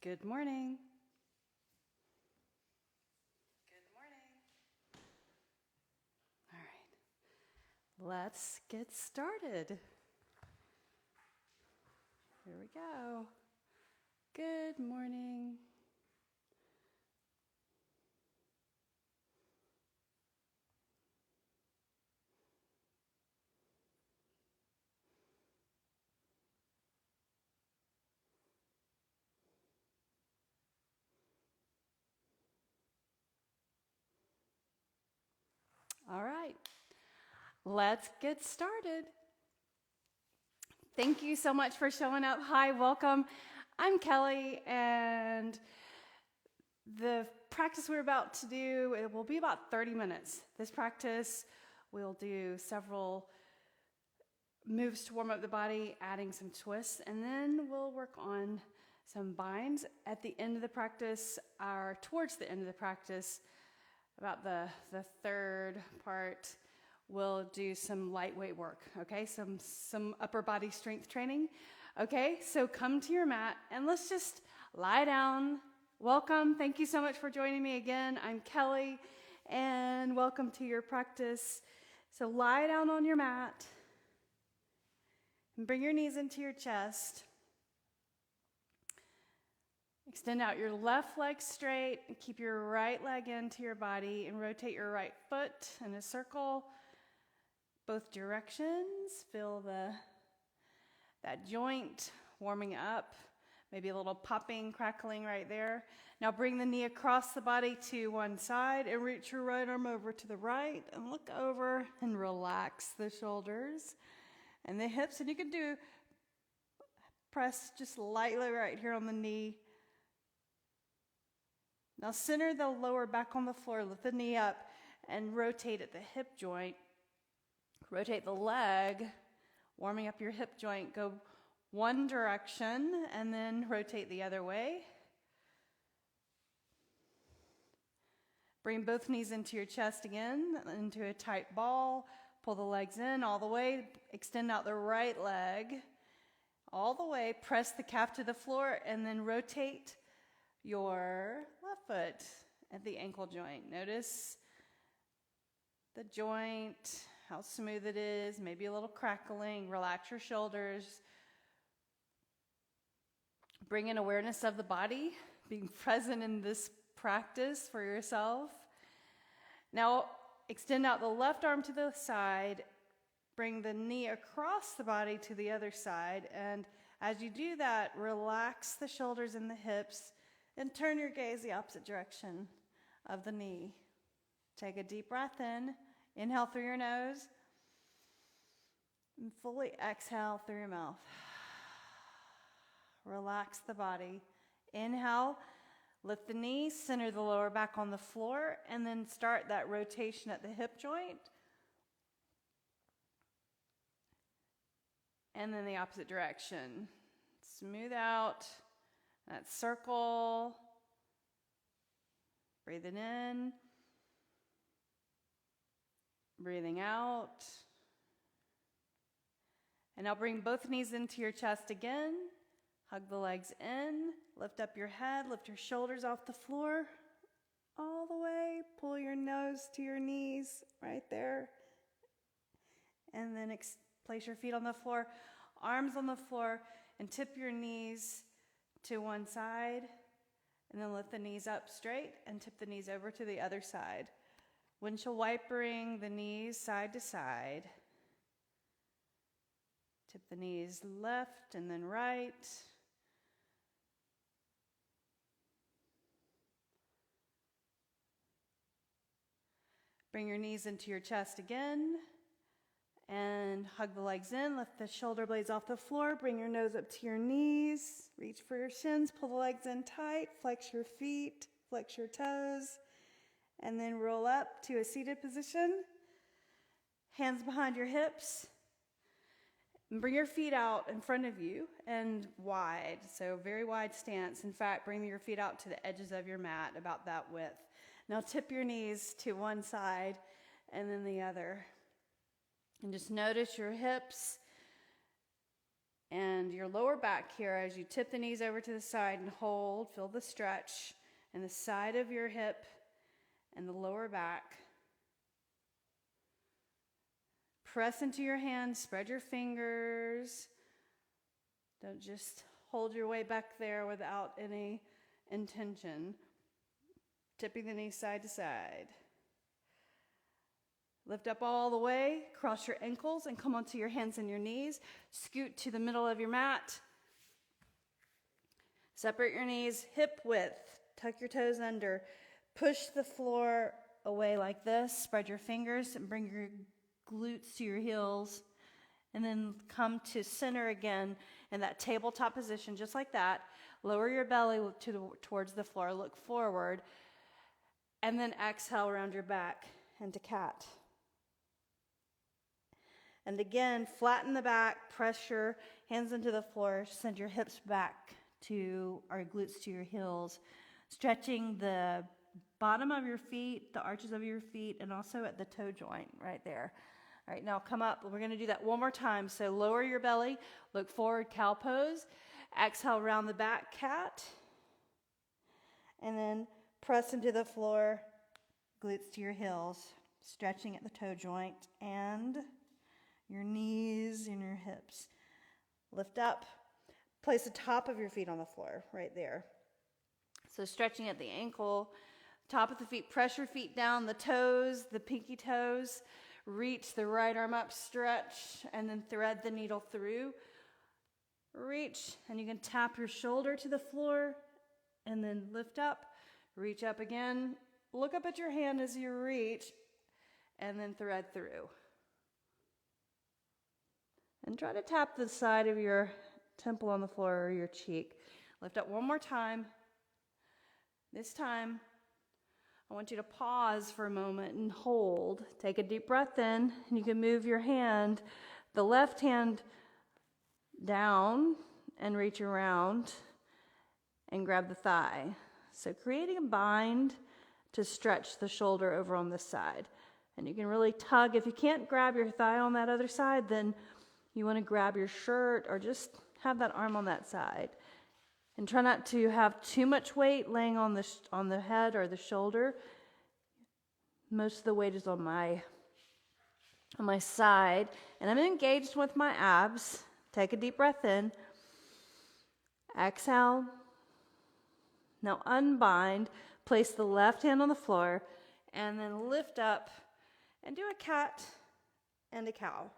Good morning. Good morning. All right, let's get started. Here we go. Good morning. All right, let's get started. Thank you so much for showing up. Hi, welcome. I'm Kelly, and the practice we're about to do, it will be about 30 minutes. This practice, we'll do several moves to warm up the body, adding some twists, and then we'll work on some binds at the end of the practice, or towards the end of the practice. About the third part, we'll do some lightweight work, okay? Some upper body strength training, okay? So come to your mat and let's just lie down. Welcome. Thank you so much for joining me again. I'm Kelly, and welcome to your practice. So lie down on your mat and bring your knees into your chest. Extend out your left leg straight and keep your right leg into your body and rotate your right foot in a circle, both directions. Feel that joint warming up, maybe a little popping, crackling right there. Now bring the knee across the body to one side and reach your right arm over to the right and look over and relax the shoulders and the hips. And you can do press just lightly right here on the knee. Now center the lower back on the floor, lift the knee up and rotate at the hip joint. Rotate the leg, warming up your hip joint. Go one direction and then rotate the other way. Bring both knees into your chest again, into a tight ball. Pull the legs in all the way. Extend out the right leg all the way. Press the calf to the floor and then rotate your left foot at the ankle joint. Notice the joint, how smooth it is, maybe a little crackling. Relax your shoulders. Bring in awareness of the body, being present in this practice for yourself. Now extend out the left arm to the side. Bring the knee across the body to the other side. And as you do that, relax the shoulders and the hips. And turn your gaze the opposite direction of the knee. Take a deep breath in. Inhale through your nose. And fully exhale through your mouth. Relax the body. Inhale, lift the knees, center the lower back on the floor, and then start that rotation at the hip joint. And then the opposite direction. Smooth out that circle. Breathing in. Breathing out. And now bring both knees into your chest again. Hug the legs in. Lift up your head. Lift your shoulders off the floor. All the way. Pull your nose to your knees right there. And then place your feet on the floor. Arms on the floor. And tip your knees to one side, and then lift the knees up straight and tip the knees over to the other side. Windshield wipering the knees side to side. Tip the knees left and then right. Bring your knees into your chest again. And hug the legs in, lift the shoulder blades off the floor, bring your nose up to your knees, reach for your shins, pull the legs in tight, flex your feet, flex your toes, and then roll up to a seated position. Hands behind your hips, and bring your feet out in front of you and wide, so very wide stance. In fact, bring your feet out to the edges of your mat, about that width. Now tip your knees to one side and then the other. And just notice your hips And your lower back here, as you tip the knees over to the side and hold, feel the stretch in the side of your hip and the lower back. Press into your hands, spread your fingers. Don't just hold your way back there without any intention. Tipping the knees side to side. Lift up all the way, cross your ankles, and come onto your hands and your knees. Scoot to the middle of your mat. Separate your knees hip width. Tuck your toes under. Push the floor away like this. Spread your fingers and bring your glutes to your heels. And then come to center again in that tabletop position, just like that. Lower your belly towards the floor. Look forward. And then exhale around your back into cat. And again, flatten the back, press your hands into the floor, send your hips back to our glutes to your heels, stretching the bottom of your feet, the arches of your feet, and also at the toe joint right there. All right, now come up. We're going to do that one more time. So lower your belly, look forward, cow pose. Exhale, round the back, cat. And then press into the floor, glutes to your heels, stretching at the toe joint and your knees and your hips. Lift up. Place the top of your feet on the floor right there. So stretching at the ankle, top of the feet, press your feet down, the toes, the pinky toes. Reach the right arm up, stretch, and then thread the needle through. Reach, and you can tap your shoulder to the floor, and then lift up, reach up again. Look up at your hand as you reach, and then thread through. And try to tap the side of your temple on the floor or your cheek. Lift up one more time. This time, I want you to pause for a moment and hold. Take a deep breath in, and you can move your hand, the left hand down and reach around and grab the thigh. So creating a bind to stretch the shoulder over on this side. And you can really tug. If you can't grab your thigh on that other side, then you want to grab your shirt or just have that arm on that side. And try not to have too much weight laying on the head or the shoulder. Most of the weight is on my side. And I'm engaged with my abs. Take a deep breath in. Exhale. Now unbind. Place the left hand on the floor. And then lift up and do a cat and a cow.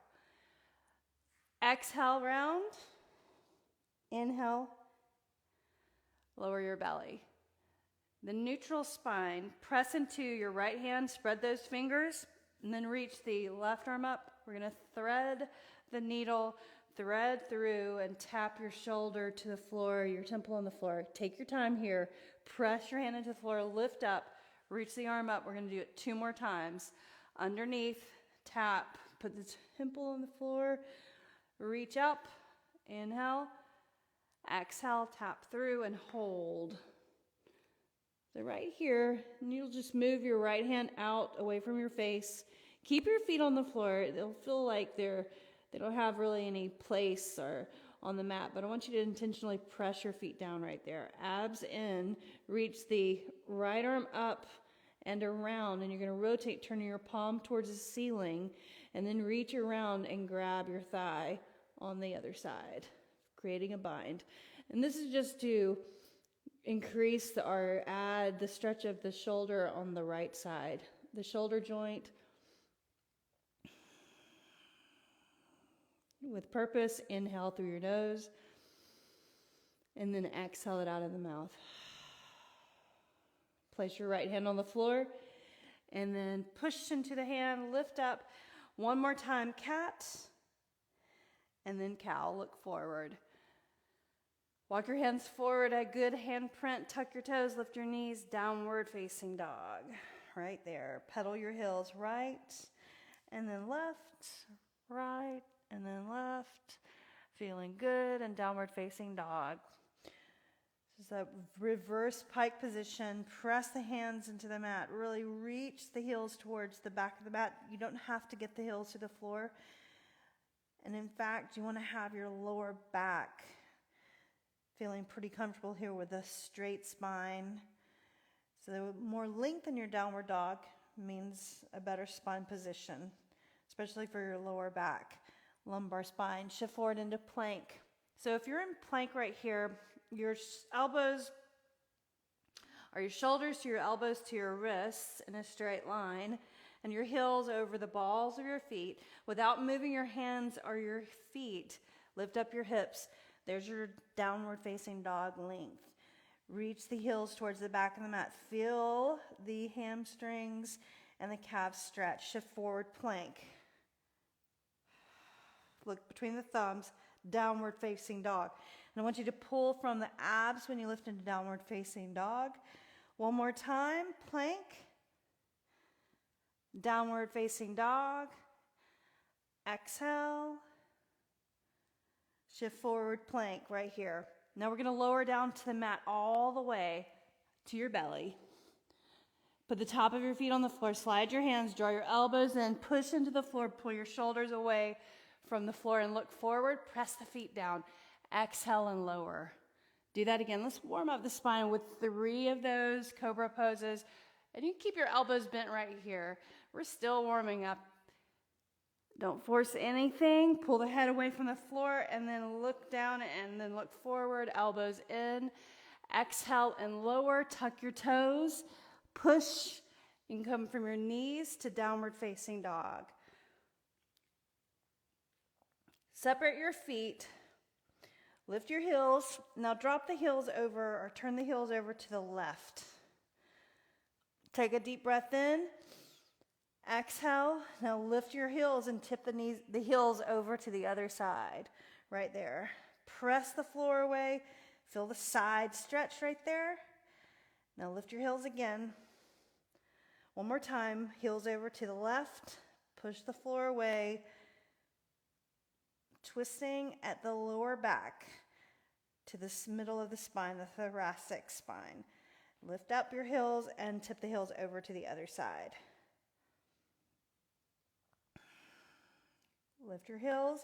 Exhale, round. Inhale. Lower your belly. The neutral spine. Press into your right hand. Spread those fingers. And then reach the left arm up. We're going to thread the needle, thread through, and tap your shoulder to the floor, your temple on the floor. Take your time here. Press your hand into the floor. Lift up. Reach the arm up. We're going to do it 2 more times. Underneath. Tap. Put the temple on the floor. Reach up. Inhale. Exhale, tap through and hold. So right here, and you'll just move your right hand out away from your face. Keep your feet on the floor. They'll feel like they don't have really any place or on the mat, but I want you to intentionally press your feet down right there. Abs in, reach the right arm up and around, and you're going to rotate, turning your palm towards the ceiling, and then reach around and grab your thigh on the other side, creating a bind. And this is just to increase or add the stretch of the shoulder on the right side. The shoulder joint. With purpose, inhale through your nose. And then exhale it out of the mouth. Place your right hand on the floor. And then push into the hand, lift up. One more time, cat. And then cow, look forward. Walk your hands forward, a good handprint, tuck your toes, lift your knees, downward facing dog. Right there. Pedal your heels right, and then left, right, and then left. Feeling good, and downward facing dog. This is a reverse pike position. Press the hands into the mat. Really reach the heels towards the back of the mat. You don't have to get the heels to the floor. And in fact, you want to have your lower back feeling pretty comfortable here with a straight spine. So the more length in your downward dog means a better spine position, especially for your lower back, lumbar spine. Shift forward into plank. So if you're in plank right here, your elbows or your shoulders to your elbows to your wrists in a straight line, and your heels over the balls of your feet without moving your hands or your feet. Lift up your hips. There's your downward facing dog length. Reach the heels towards the back of the mat. Feel the hamstrings and the calves stretch. Shift forward plank. Look between the thumbs, downward facing dog. And I want you to pull from the abs when you lift into downward facing dog. One more time, plank. Downward facing dog. Exhale. Shift forward plank right here. Now we're going to lower down to the mat all the way to your belly. Put the top of your feet on the floor. Slide your hands. Draw your elbows in. Push into the floor. Pull your shoulders away from the floor and look forward. Press the feet down. Exhale and lower. Do that again. Let's warm up the spine with 3 of those cobra poses. And you can keep your elbows bent right here. We're still warming up. Don't force anything. Pull the head away from the floor and then look down and then look forward. Elbows in. Exhale and lower. Tuck your toes. Push. You can come from your knees to downward facing dog. Separate your feet. Lift your heels. Now drop the heels over or turn the heels over to the left. Take a deep breath in. Exhale. Now lift your heels and tip the heels over to the other side. Right there. Press the floor away. Feel the side stretch right there. Now lift your heels again. One more time. Heels over to the left. Push the floor away. Twisting at the lower back to the middle of the spine, the thoracic spine. Lift up your heels and tip the heels over to the other side. Lift your heels.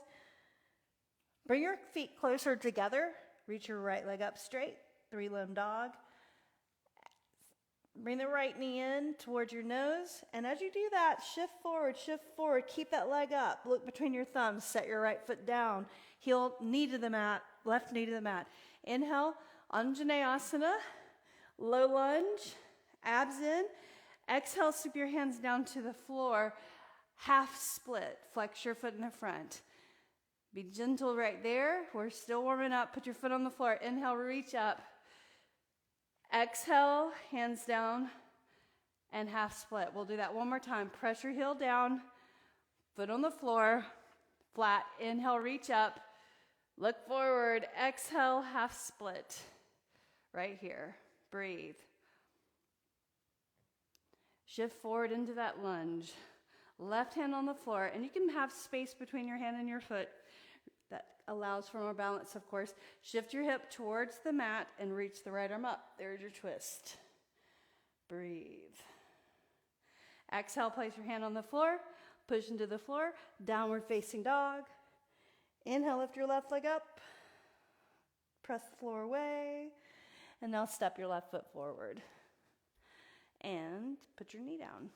Bring your feet closer together. Reach your right leg up straight. 3-limb dog. Bring the right knee in towards your nose. And as you do that, shift forward, shift forward. Keep that leg up. Look between your thumbs. Set your right foot down. Heel, knee to the mat. Left knee to the mat. Inhale, Anjaneyasana. Low lunge. Abs in. Exhale, sweep your hands down to the floor. Half split. Flex your foot in the front. Be gentle right there. We're still warming up. Put your foot on the floor. Inhale, reach up. Exhale, hands down, and half split. We'll do that one more time. Press your heel down, foot on the floor, flat. Inhale, reach up, look forward. Exhale, half split. Right here. Breathe. Shift forward into that lunge. Left hand on the floor, and you can have space between your hand and your foot. That allows for more balance, of course. Shift your hip towards the mat and reach the right arm up. There's your twist. Breathe. Exhale, place your hand on the floor. Push into the floor. Downward facing dog. Inhale, lift your left leg up. Press the floor away. And now step your left foot forward. And put your knee down.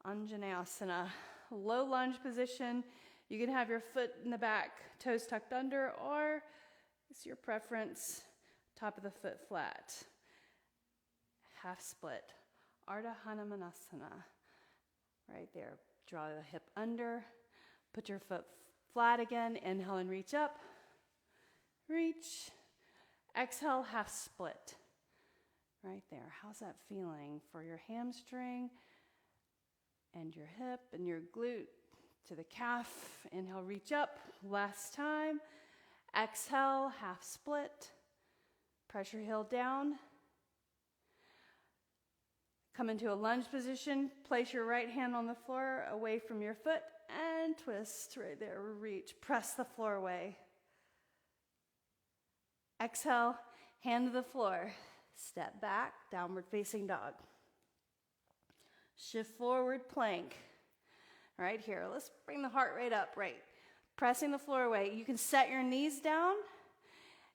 Anjaneyasana. Low lunge position. You can have your foot in the back, toes tucked under, or it's your preference, top of the foot flat. Half split. Ardha Hanumanasana. Right there. Draw the hip under. Put your foot flat again. Inhale and reach up. Reach. Exhale, half split. Right there. How's that feeling for your hamstring and your hip and your glute? To the calf. Inhale, reach up. Last time. Exhale, half split. Press your heel down. Come into a lunge position. Place your right hand on the floor away from your foot and twist right there. Reach. Press the floor away. Exhale, hand to the floor. Step back, downward facing dog. Shift forward, plank. Right here. Let's bring the heart rate up, right. pressing the floor away. You can set your knees down.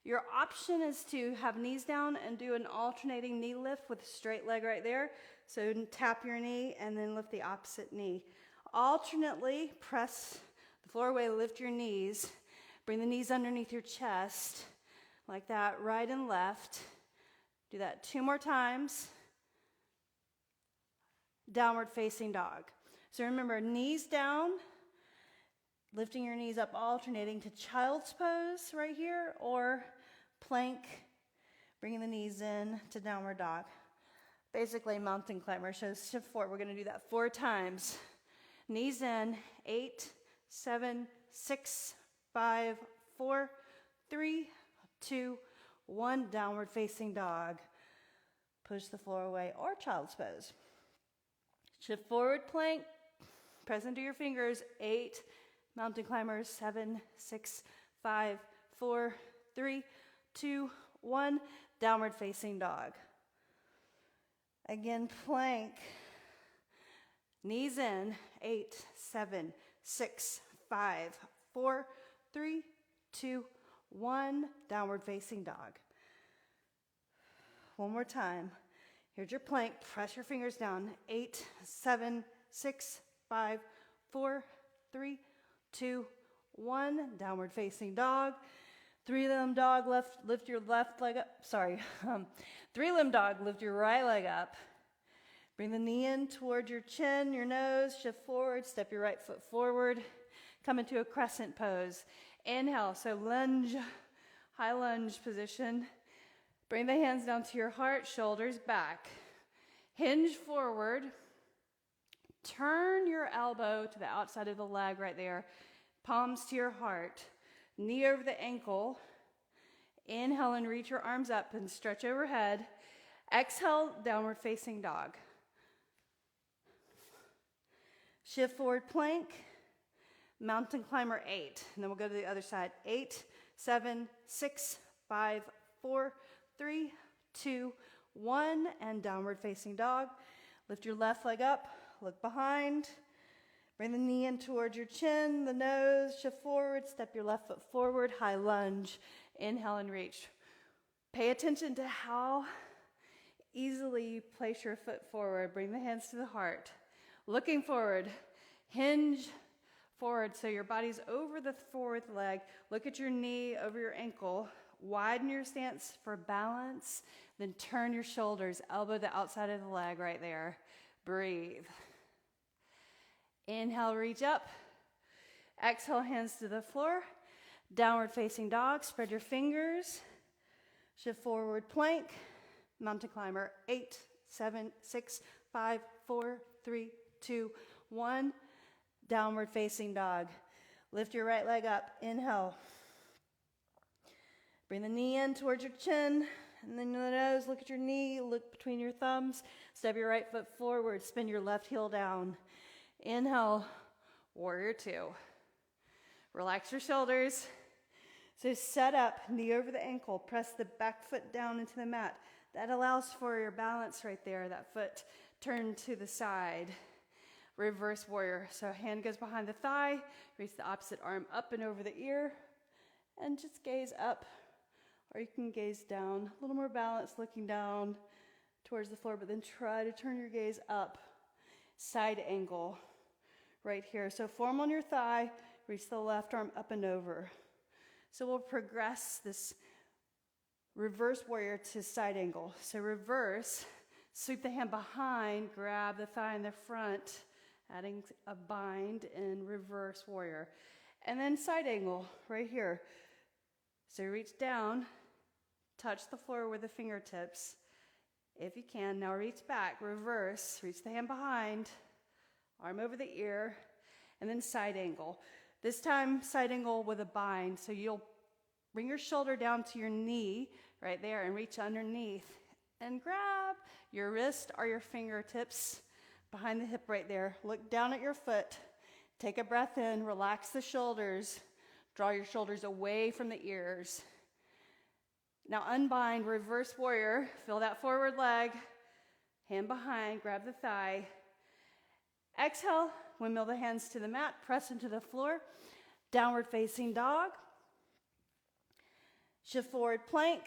Your option is to have knees down and do an alternating knee lift with a straight leg right there. So tap your knee and then lift the opposite knee. Alternately, press the floor away, lift your knees. Bring the knees underneath your chest, like that, right and left. Do that 2 more times. Downward facing dog. So remember, knees down, lifting your knees up, alternating to child's pose right here, or plank, bringing the knees in to downward dog. Basically, mountain climber. So shift forward. We're going to do that 4 times. Knees in, 8, 7, 6, 5, 4, 3, 2, 1. Downward facing dog. Push the floor away, or child's pose. Shift forward, plank. Press into your fingers. 8, mountain climbers. 7, 6, 5, 4, 3, 2, 1. Downward facing dog. Again, plank. Knees in. 8, 7, 6, 5, 4, 3, 2, 1. Downward facing dog. One more time. Here's your plank. Press your fingers down. 8, 7, 6, 5, 4, 3, 2, 1. Downward facing dog. 3-limb dog, lift your left leg up. 3-limb dog, lift your right leg up. Bring the knee in toward your chin, your nose. Shift forward, step your right foot forward. Come into a crescent pose. Inhale, so lunge, high lunge position. Bring the hands down to your heart, shoulders back. Hinge forward. Turn your elbow to the outside of the leg right there. Palms to your heart. Knee over the ankle. Inhale and reach your arms up and stretch overhead. Exhale, downward facing dog. Shift forward plank. Mountain climber 8. And then we'll go to the other side. 8, 7, 6, 5, 4, 3, 2, 1. And downward facing dog. Lift your left leg up. Look behind. Bring the knee in towards your chin, the nose, shift forward, step your left foot forward, high lunge, inhale and reach. Pay attention to how easily you place your foot forward. Bring the hands to the heart. Looking forward, hinge forward so your body's over the forward leg. Look at your knee over your ankle. Widen your stance for balance. Then turn your shoulders, elbow the outside of the leg right there. Breathe. Inhale, reach up. Exhale, hands to the floor. Downward facing dog. Spread your fingers. Shift forward plank. Mountain climber. 8, 7, 6, 5, 4, 3, 2, 1. Downward facing dog. Lift your right leg up. Inhale. Bring the knee in towards your chin. And then the nose. Look at your knee. Look between your thumbs. Step your right foot forward. Spin your left heel down. Inhale, warrior 2. Relax your shoulders. So set up, knee over the ankle. Press the back foot down into the mat. That allows for your balance right there. That foot turned to the side. Reverse warrior. So hand goes behind the thigh. Reach the opposite arm up and over the ear. And just gaze up. Or you can gaze down. A little more balance looking down towards the floor. But then try to turn your gaze up. Side angle right here. So form on your thigh, reach the left arm up and over. So we'll progress this reverse warrior to side angle. So reverse, sweep the hand behind, grab the thigh in the front, adding a bind in reverse warrior. And then side angle right here. So reach down, touch the floor with the fingertips. If you can, now reach back, reverse, reach the hand behind, arm over the ear, and then side angle. This time, side angle with a bind. So you'll bring your shoulder down to your knee right there and reach underneath and grab your wrist or your fingertips behind the hip right there. Look down at your foot. Take a breath in, relax the shoulders. Draw your shoulders away from the ears. Now unbind, reverse warrior. Feel that forward leg. Hand behind, grab the thigh. Exhale, windmill the hands to the mat, press into the floor. Downward facing dog. Shift forward plank,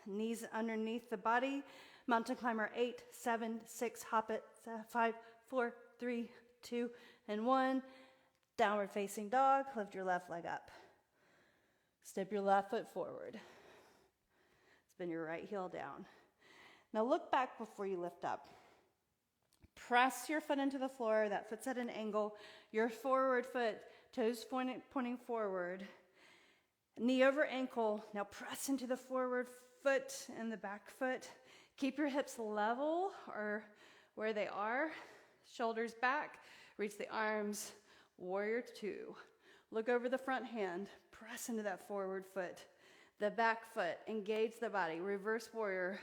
knees underneath the body. Mountain climber, 8, 7, 6, hop it, 5, 4, 3, 2, and 1. Downward facing dog, lift your left leg up. Step your left foot forward. Spin your right heel down. Now look back before you lift up. Press your foot into the floor. That foot's at an angle. Your forward foot, toes pointing forward. Knee over ankle. Now press into the forward foot and the back foot. Keep your hips level or where they are. Shoulders back. Reach the arms. Warrior 2. Look over the front hand. Press into that forward foot. The back foot. Engage the body. Reverse warrior.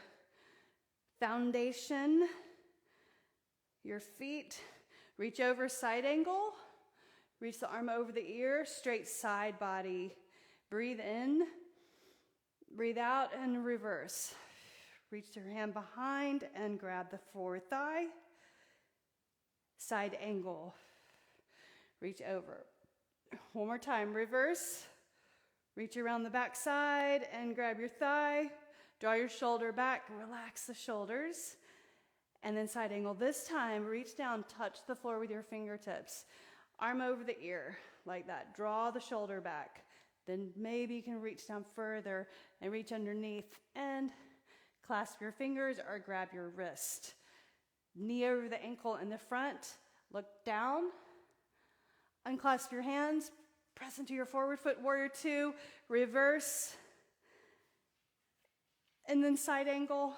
Foundation. Your feet. Reach over side angle. Reach the arm over the ear. Straight side body. Breathe in. Breathe out and reverse. Reach your hand behind and grab the forward thigh. Side angle. Reach over. One more time. Reverse. Reach around the back side and grab your thigh. Draw your shoulder back. Relax the shoulders. And then side angle. This time, reach down. Touch the floor with your fingertips. Arm over the ear like that. Draw the shoulder back. Then maybe you can reach down further and reach underneath and clasp your fingers or grab your wrist. Knee over the ankle in the front. Look down. Unclasp your hands. Press into your forward foot. Warrior 2. Reverse. And then side angle.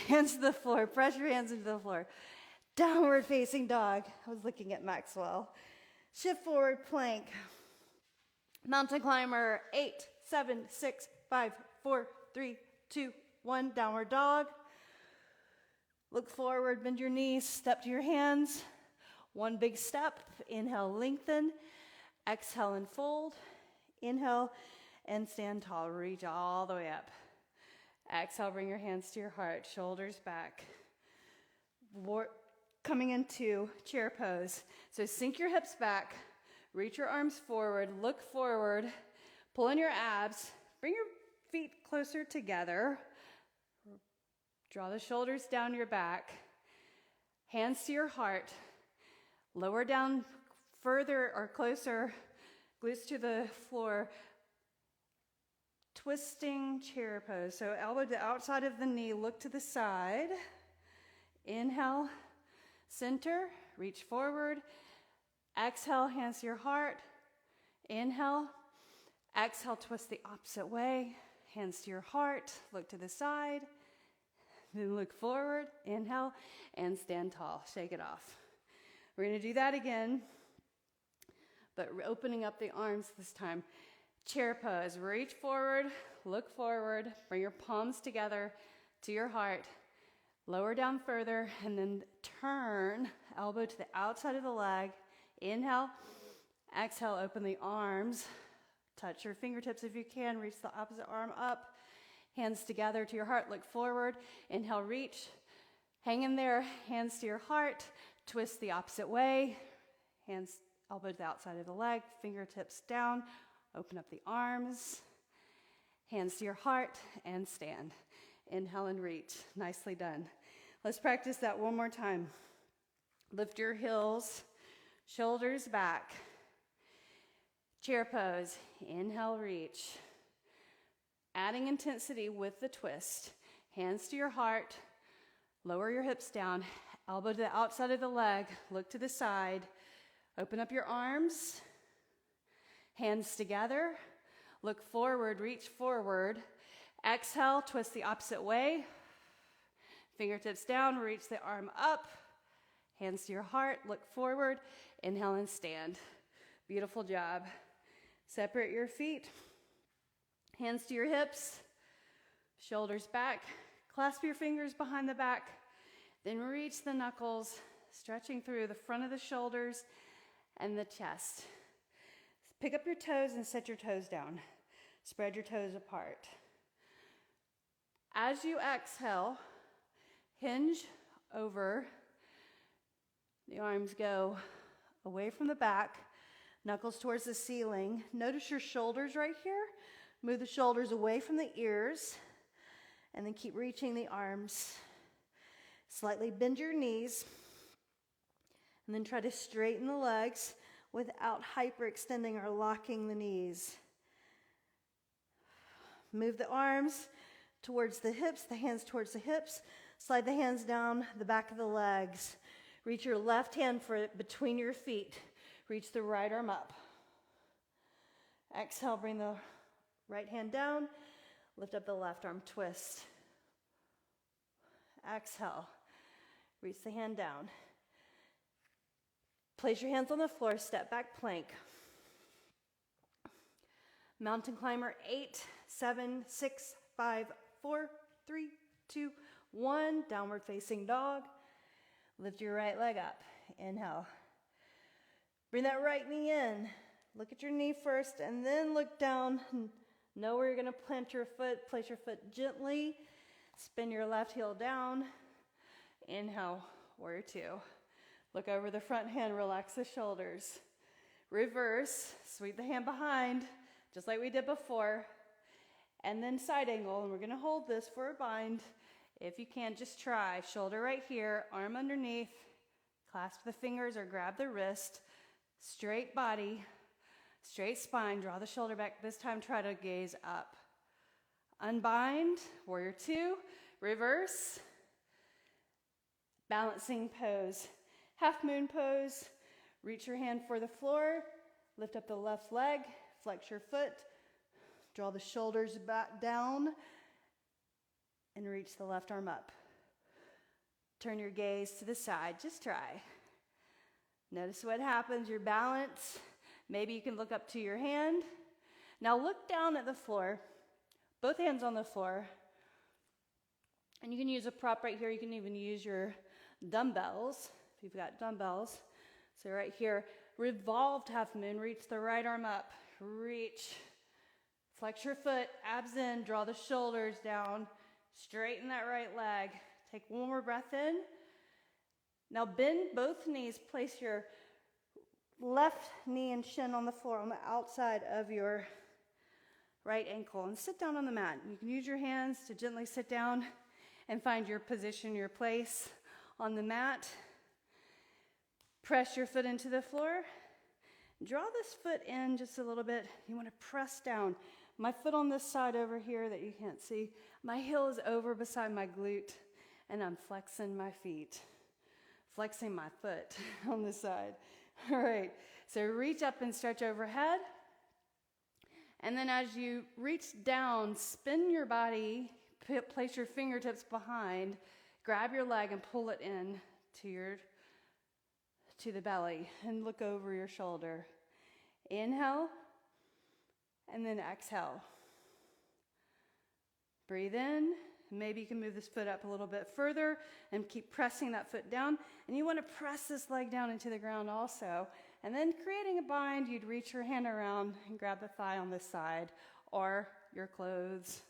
Hands to the floor. Press your hands into the floor. Downward facing dog. I was looking at Maxwell. Shift forward plank. Mountain climber, 8, 7, 6, 5, 4, 3, 2, 1. Downward dog. Look forward, bend your knees, step to your hands. One big step. Inhale, lengthen. Exhale and fold. Inhale and stand tall. Reach all the way up. Exhale, bring your hands to your heart, shoulders back. Coming into chair pose. So sink your hips back. Reach your arms forward, look forward, pull in your abs, bring your feet closer together, draw the shoulders down your back, hands to your heart, lower down further or closer, glutes to the floor, twisting chair pose. So elbow to the outside of the knee, look to the side, inhale, center, reach forward. Exhale, hands to your heart. Inhale. Exhale, twist the opposite way. Hands to your heart. Look to the side. Then look forward. Inhale and stand tall. Shake it off. We're going to do that again, but opening up the arms this time. Chair pose. Reach forward. Look forward. Bring your palms together to your heart. Lower down further and then turn. Elbow to the outside of the leg. Inhale, exhale, open the arms, touch your fingertips if you can, reach the opposite arm up, hands together to your heart, look forward, inhale, reach, hang in there, hands to your heart, twist the opposite way, hands, elbow to the outside of the leg, fingertips down, open up the arms, hands to your heart, and stand. Inhale and reach. Nicely done. Let's practice that one more time. Lift your heels. Shoulders back. Chair pose. Inhale, reach. Adding intensity with the twist. Hands to your heart. Lower your hips down. Elbow to the outside of the leg. Look to the side. Open up your arms. Hands together. Look forward. Reach forward. Exhale. Twist the opposite way. Fingertips down. Reach the arm up. Hands to your heart. Look forward. Inhale and stand. Beautiful job. Separate your feet. Hands to your hips. Shoulders back. Clasp your fingers behind the back. Then reach the knuckles, stretching through the front of the shoulders and the chest. Pick up your toes and set your toes down. Spread your toes apart. As you exhale, hinge over. The arms go away from the back. Knuckles towards the ceiling. Notice your shoulders right here. Move the shoulders away from the ears, and then keep reaching the arms. Slightly bend your knees, and then try to straighten the legs without hyperextending or locking the knees. Move the arms towards the hips, the hands towards the hips. Slide the hands down the back of the legs. Reach your left hand for between your feet. Reach the right arm up. Exhale, bring the right hand down. Lift up the left arm, twist. Exhale, reach the hand down. Place your hands on the floor, step back plank. Mountain climber, 8, 7, 6, 5, 4, 3, 2, 1. Downward facing dog. Lift your right leg up. Inhale. Bring that right knee in. Look at your knee first and then look down. Know where you're going to plant your foot. Place your foot gently. Spin your left heel down. Inhale, warrior 2. Look over the front hand, relax the shoulders. Reverse, sweep the hand behind, just like we did before. And then side angle, and we're gonna hold this for a bind. If you can, just try. Shoulder right here, arm underneath, clasp the fingers or grab the wrist. Straight body, straight spine, draw the shoulder back. This time try to gaze up. Unbind, warrior 2, reverse. Balancing pose, half moon pose. Reach your hand for the floor, lift up the left leg, flex your foot, draw the shoulders back down, and reach the left arm up. Turn your gaze to the side, just try. Notice what happens, your balance. Maybe you can look up to your hand. Now look down at the floor, both hands on the floor. And you can use a prop right here. You can even use your dumbbells, if you've got dumbbells. So right here, revolved half moon, reach the right arm up, reach, flex your foot, abs in, draw the shoulders down, straighten that right leg. Take one more breath in. Now bend both knees, place your left knee and shin on the floor on the outside of your right ankle and sit down on the mat. You can use your hands to gently sit down and find your position, your place on the mat. Press your foot into the floor. Draw this foot in just a little bit. You want to press down. My foot on this side over here that you can't see, my heel is over beside my glute, and I'm flexing my feet. Flexing my foot on this side. All right, so reach up and stretch overhead. And then as you reach down, spin your body, place your fingertips behind, grab your leg and pull it in to the belly and look over your shoulder. Inhale, and then exhale. Breathe in. Maybe you can move this foot up a little bit further and keep pressing that foot down. And you want to press this leg down into the ground also. And then creating a bind, you'd reach your hand around and grab the thigh on this side or your clothes.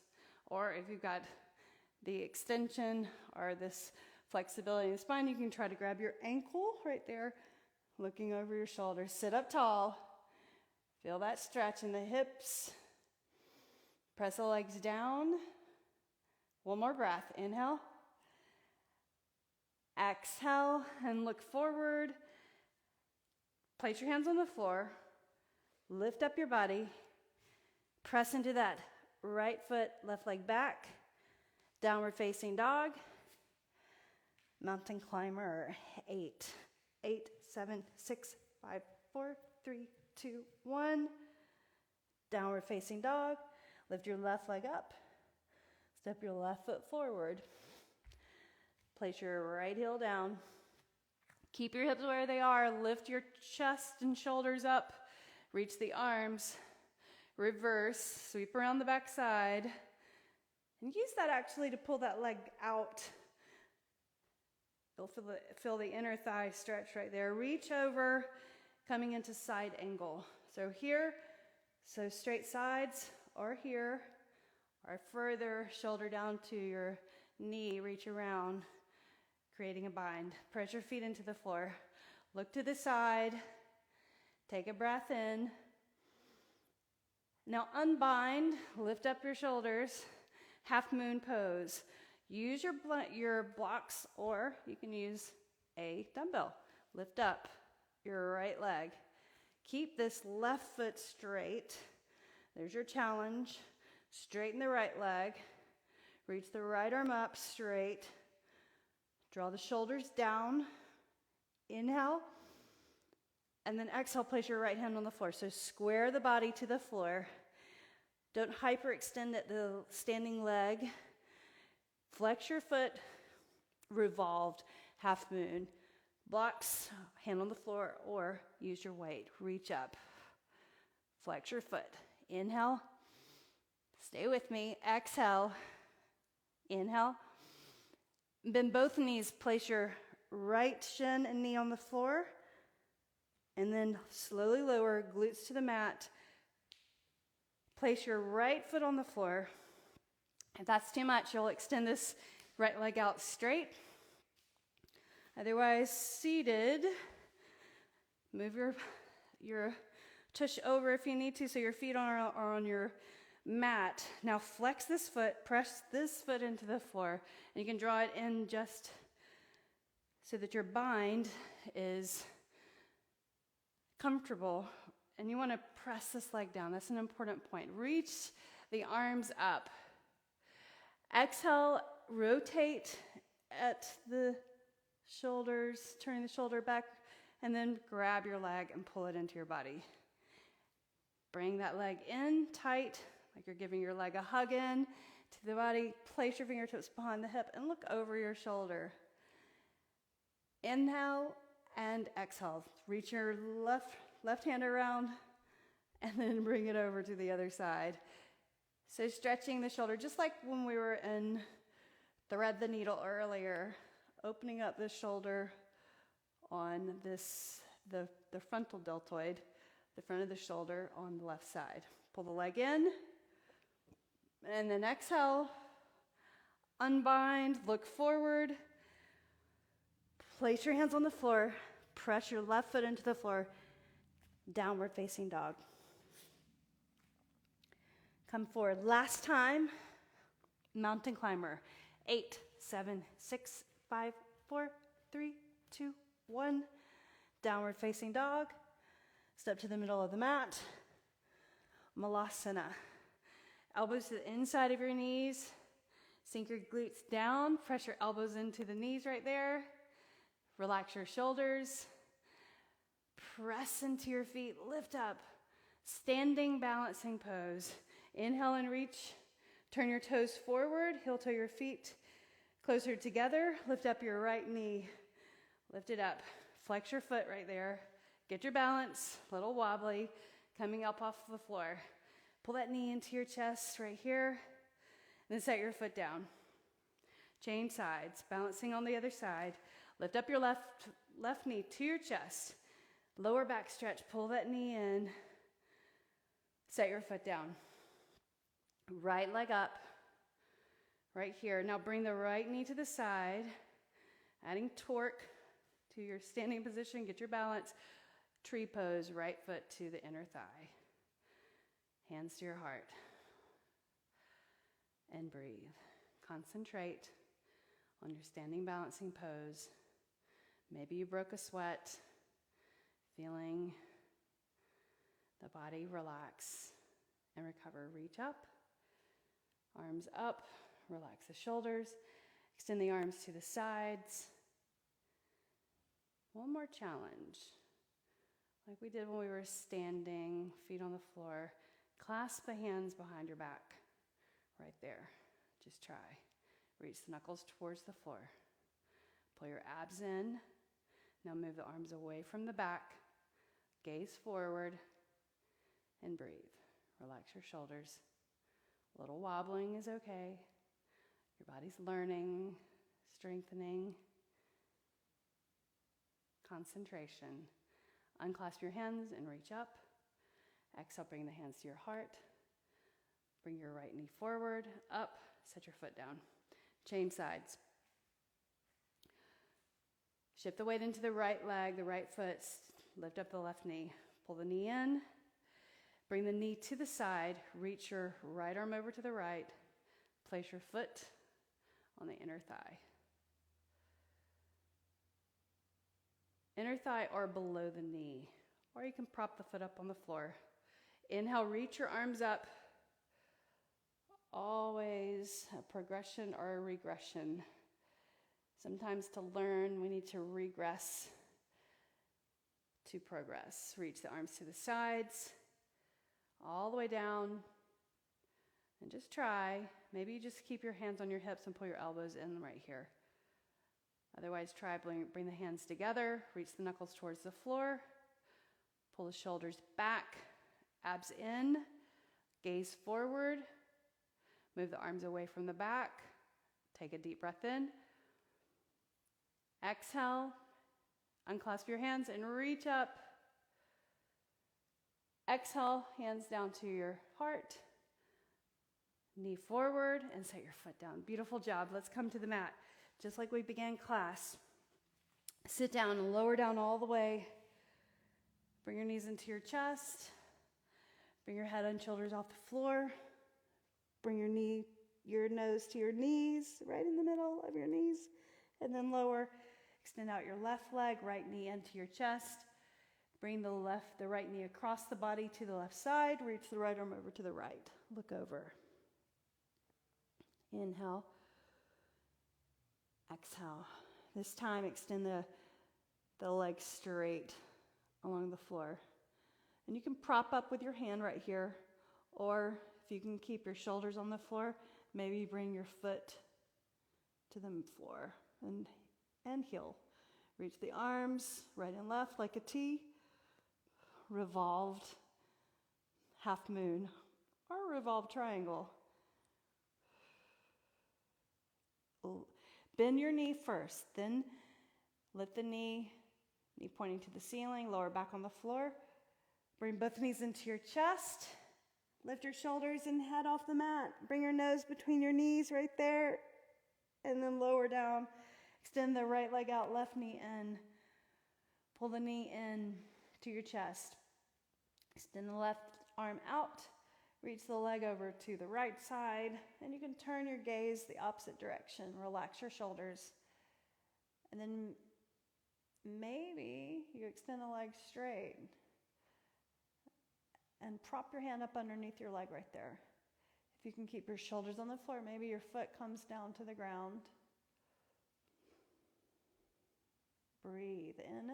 Or if you've got the extension or this flexibility in the spine, you can try to grab your ankle right there, looking over your shoulders. Sit up tall. Feel that stretch in the hips. Press the legs down. One more breath. Inhale. Exhale and look forward. Place your hands on the floor. Lift up your body. Press into that right foot, left leg back. Downward facing dog. Mountain climber. 8, 7, 6, 5, 4, 3, 2, 1. Downward facing dog. Lift your left leg up. Step your left foot forward. Place your right heel down. Keep your hips where they are. Lift your chest and shoulders up. Reach the arms. Reverse. Sweep around the back side. And use that actually to pull that leg out. You'll feel the inner thigh stretch right there. Reach over, coming into side angle. So here, so straight sides, or here, or further, shoulder down to your knee, reach around, creating a bind. Press your feet into the floor. Look to the side. Take a breath in. Now unbind, lift up your shoulders, half moon pose. Use your blocks, or you can use a dumbbell. Lift up your right leg. Keep this left foot straight. There's your challenge. Straighten the right leg. Reach the right arm up straight. Draw the shoulders down. Inhale. And then exhale, place your right hand on the floor. So square the body to the floor. Don't hyperextend at the standing leg. Flex your foot, revolved, half moon. Blocks, hand on the floor, or use your weight. Reach up. Flex your foot. Inhale. Stay with me. Exhale. Inhale. Bend both knees. Place your right shin and knee on the floor. And then slowly lower, glutes to the mat. Place your right foot on the floor. If that's too much, you'll extend this right leg out straight. Otherwise, seated. Move your tush over if you need to, so your feet are on your mat. Now flex this foot, press this foot into the floor, and you can draw it in just so that your bind is comfortable, and you want to press this leg down. That's an important point. Reach the arms up. Exhale, rotate at the shoulders, turning the shoulder back, and then grab your leg and pull it into your body. Bring that leg in tight, like you're giving your leg a hug in to the body. Place your fingertips behind the hip and look over your shoulder. Inhale and exhale. Reach your left hand around and then bring it over to the other side. So stretching the shoulder, just like when we were in thread the needle earlier, opening up the shoulder on the frontal deltoid, the front of the shoulder on the left side. Pull the leg in, and then exhale, unbind, look forward, place your hands on the floor, press your left foot into the floor, downward facing dog. Come forward. Last time, mountain climber. 8, 7, 6, 5, 4, 3, 2, 1. Downward facing dog. Step to the middle of the mat. Malasana. Elbows to the inside of your knees. Sink your glutes down. Press your elbows into the knees right there. Relax your shoulders. Press into your feet. Lift up. Standing balancing pose. Inhale and reach. Turn your toes forward. Heel toe your feet closer together. Lift up your right knee. Lift it up. Flex your foot right there. Get your balance. A little wobbly. Coming up off the floor. Pull that knee into your chest right here. And then set your foot down. Change sides. Balancing on the other side. Lift up your left knee to your chest. Lower back stretch. Pull that knee in. Set your foot down. Right leg up. Right here. Now bring the right knee to the side. Adding torque to your standing position. Get your balance. Tree pose. Right foot to the inner thigh. Hands to your heart. And breathe. Concentrate on your standing balancing pose. Maybe you broke a sweat. Feeling the body relax and recover. Reach up. Arms up. Relax the shoulders. Extend the arms to the sides. One more challenge. Like we did when we were standing, feet on the floor. Clasp the hands behind your back. Right there. Just try. Reach the knuckles towards the floor. Pull your abs in. Now move the arms away from the back. Gaze forward. And breathe. Relax your shoulders. A little wobbling is okay. Your body's learning, strengthening. Concentration. Unclasp your hands and reach up. Exhale, bring the hands to your heart. Bring your right knee forward, up. Set your foot down. Change sides. Shift the weight into the right leg, the right foot. Lift up the left knee. Pull the knee in. Bring the knee to the side. Reach your right arm over to the right. Place your foot on the inner thigh. Inner thigh or below the knee. Or you can prop the foot up on the floor. Inhale, reach your arms up. Always a progression or a regression. Sometimes to learn, we need to regress to progress. Reach the arms to the sides, all the way down. And just try. Maybe you just keep your hands on your hips and pull your elbows in right here. Otherwise, try bring the hands together, reach the knuckles towards the floor, pull the shoulders back, abs in, gaze forward, move the arms away from the back, take a deep breath in. Exhale, unclasp your hands and reach up. Exhale, hands down to your heart, knee forward, and set your foot down. Beautiful job. Let's come to the mat. Just like we began class, sit down and lower down all the way. Bring your knees into your chest. Bring your head and shoulders off the floor. Bring your nose to your knees, right in the middle of your knees. And then lower. Extend out your left leg, right knee into your chest. Bring the right knee across the body to the left side. Reach the right arm over to the right. Look over. Inhale. Exhale. This time, extend the legs straight along the floor. And you can prop up with your hand right here, or if you can keep your shoulders on the floor, maybe bring your foot to the floor and heel. Reach the arms right and left like a T, revolved half moon, or revolved triangle. Bend your knee first, then lift the knee pointing to the ceiling, lower back on the floor. Bring both knees into your chest. Lift your shoulders and head off the mat. Bring your nose between your knees right there, and then lower down. Extend the right leg out, left knee in. Pull the knee in to your chest. Extend the left arm out. Reach the leg over to the right side, and you can turn your gaze the opposite direction. Relax your shoulders. And then maybe you extend the leg straight and prop your hand up underneath your leg right there. If you can keep your shoulders on the floor, maybe your foot comes down to the ground. Breathe in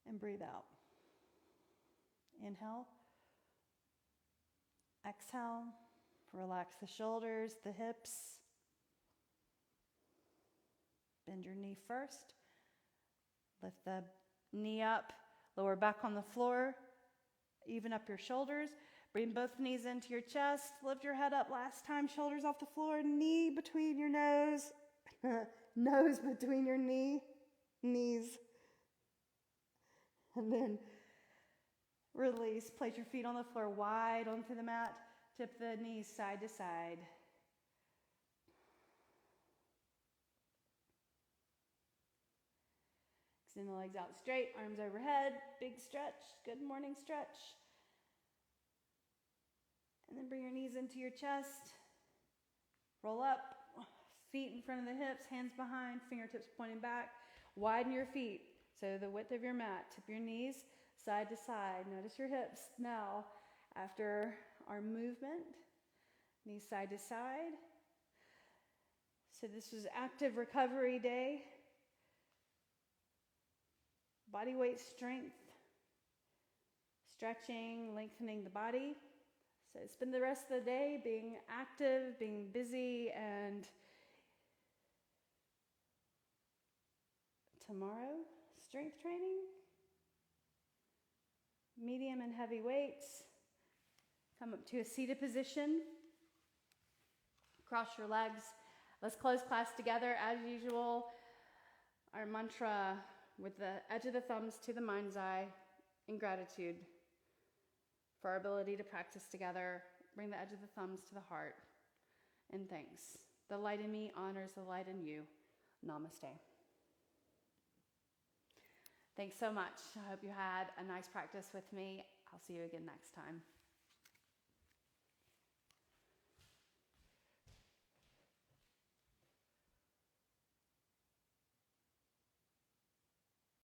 and breathe out. Inhale. Exhale. Relax the shoulders, the hips. Bend your knee first. Lift the knee up. Lower back on the floor. Even up your shoulders. Bring both knees into your chest. Lift your head up last time. Shoulders off the floor. Knee between your nose. Nose between your knees. And then release. Place your feet on the floor wide onto the mat. Tip the knees side to side. Extend the legs out straight, arms overhead, big stretch, good morning stretch. And then bring your knees into your chest. Roll up, feet in front of the hips, hands behind, fingertips pointing back. Widen your feet, so the width of your mat. Tip your knees side to side. Notice your hips now. After our movement, knees side to side. So this was active recovery day. Body weight strength, stretching, lengthening the body. So spend the rest of the day being active, being busy, and tomorrow, strength training, medium and heavy weights. Come up to a seated position. Cross your legs. Let's close class together as usual. Our mantra with the edge of the thumbs to the mind's eye in gratitude for our ability to practice together. Bring the edge of the thumbs to the heart in thanks. The light in me honors the light in you. Namaste. Thanks so much. I hope you had a nice practice with me. I'll see you again next time.